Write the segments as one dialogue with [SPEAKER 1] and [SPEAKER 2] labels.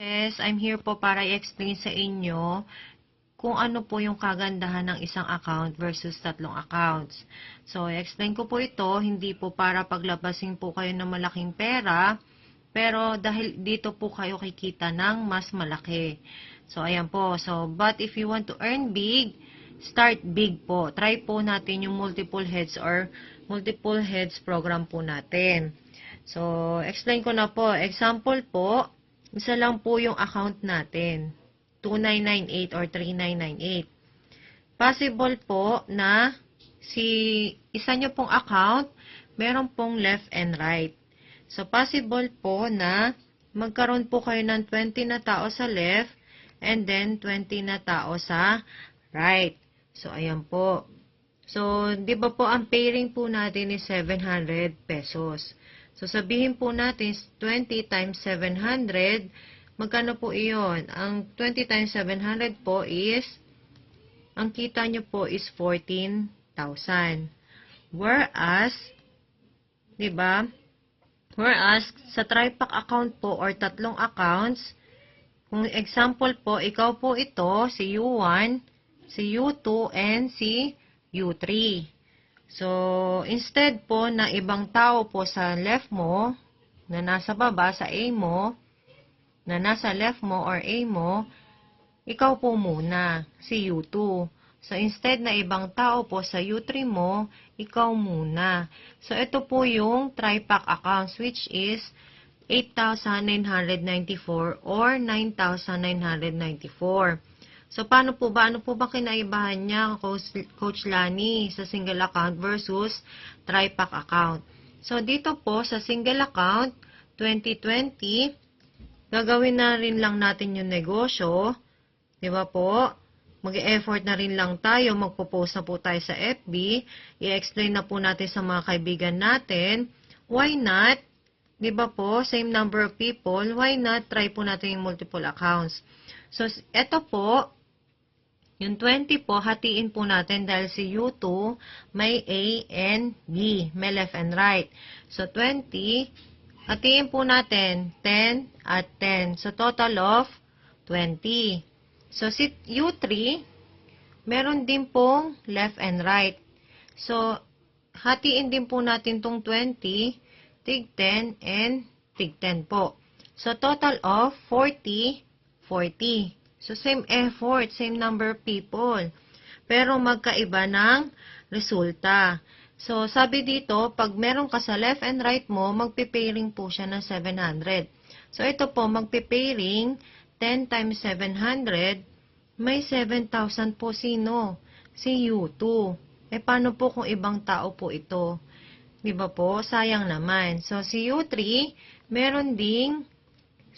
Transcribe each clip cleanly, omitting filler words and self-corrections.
[SPEAKER 1] Yes, I'm here po para i-explain sa inyo kung ano po yung kagandahan ng isang account versus tatlong accounts. So, i-explain ko po ito, hindi po para paglabasin po kayo ng malaking pera, pero dahil dito po kayo kikita ng mas malaki. So, ayan po. So, but if you want to earn big, start big po. Try po natin yung multiple heads or multiple heads program po natin. So, explain ko na po. Example po, isa lang po yung account natin. 2998 or 3998. Possible po na isa nyo pong account, meron pong left and right. So, possible po na magkaroon po kayo ng 20 na tao sa left and then 20 na tao sa right. So, ayan po. So, di ba po ang pairing po natin is 700 pesos. So, sabihin po natin 20 times 700, magkano po iyon? Ang 20 times 700 po is, ang kita nyo po is 14,000. Whereas, di ba? Whereas, sa tripack account po or tatlong accounts, kung example po, ikaw po ito, si U1, si U2, and si U3. So, instead po na ibang tao po sa left mo, na nasa baba, sa A mo, na nasa left mo or A mo, ikaw po muna, si U2. So, instead na ibang tao po sa U3 mo, ikaw muna. So, ito po yung tripack accounts, which is 8,994 or 9,994. So, paano po ba? Ano po ba kinaibahan niya, Coach Lani, sa single account versus tripack account? So, dito po, sa single account, 2020, gagawin na rin lang natin yung negosyo. Di ba po? Mag-e-effort na rin lang tayo, magpo-post na po tayo sa FB, i-explain na po natin sa mga kaibigan natin. Why not? Di ba po? Same number of people. Why not? Try po natin yung multiple accounts. So, eto po, yung 20 po, hatiin po natin dahil si U2 may A and B, may left and right. So, 20, hatiin po natin 10 at 10. So, total of 20. So, si U3, meron din pong left and right. So, hatiin din po natin tong 20, tig 10, and tig 10 po. So, total of 40, 40. So, same effort, same number of people. Pero magkaiba ng resulta. So, sabi dito, pag meron ka sa left and right mo, magpipairing po siya ng 700. So, ito po, magpipairing 10 times 700, may 7,000 po sino? Si U2. Paano po kung ibang tao po ito? Di ba po? Sayang naman. So, si U3, meron ding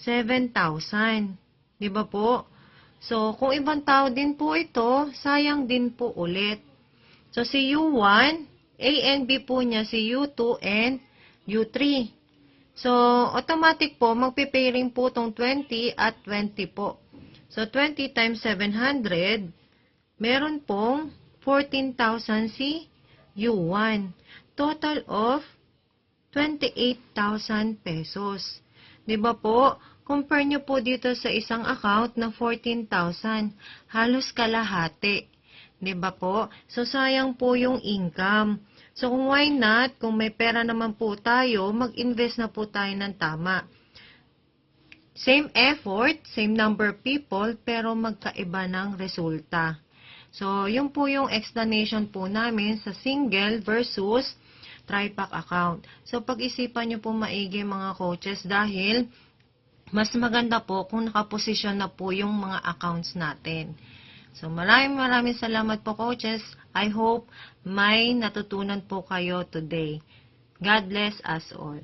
[SPEAKER 1] 7,000. Di ba po? So, kung ibang tao din po ito, sayang din po ulit. So, si U1, A and B po niya, si U2 and U3. So, automatic po, magpipairing po itong 20 at 20 po. So, 20 times 700, meron pong 14,000 si U1. Total of 28,000 pesos. Diba po? Compare nyo po dito sa isang account na 14,000. Halos kalahati. Diba po? So, sayang po yung income. So, kung why not, kung may pera naman po tayo, mag-invest na po tayo ng tama. Same effort, same number of people, pero magkaiba ng resulta. So, yun po yung explanation po namin sa single versus tripack account. So, pag-isipan nyo po maigi mga coaches dahil mas maganda po kung nakaposisyon na po yung mga accounts natin. So, maraming salamat po coaches. I hope may natutunan po kayo today. God bless us all.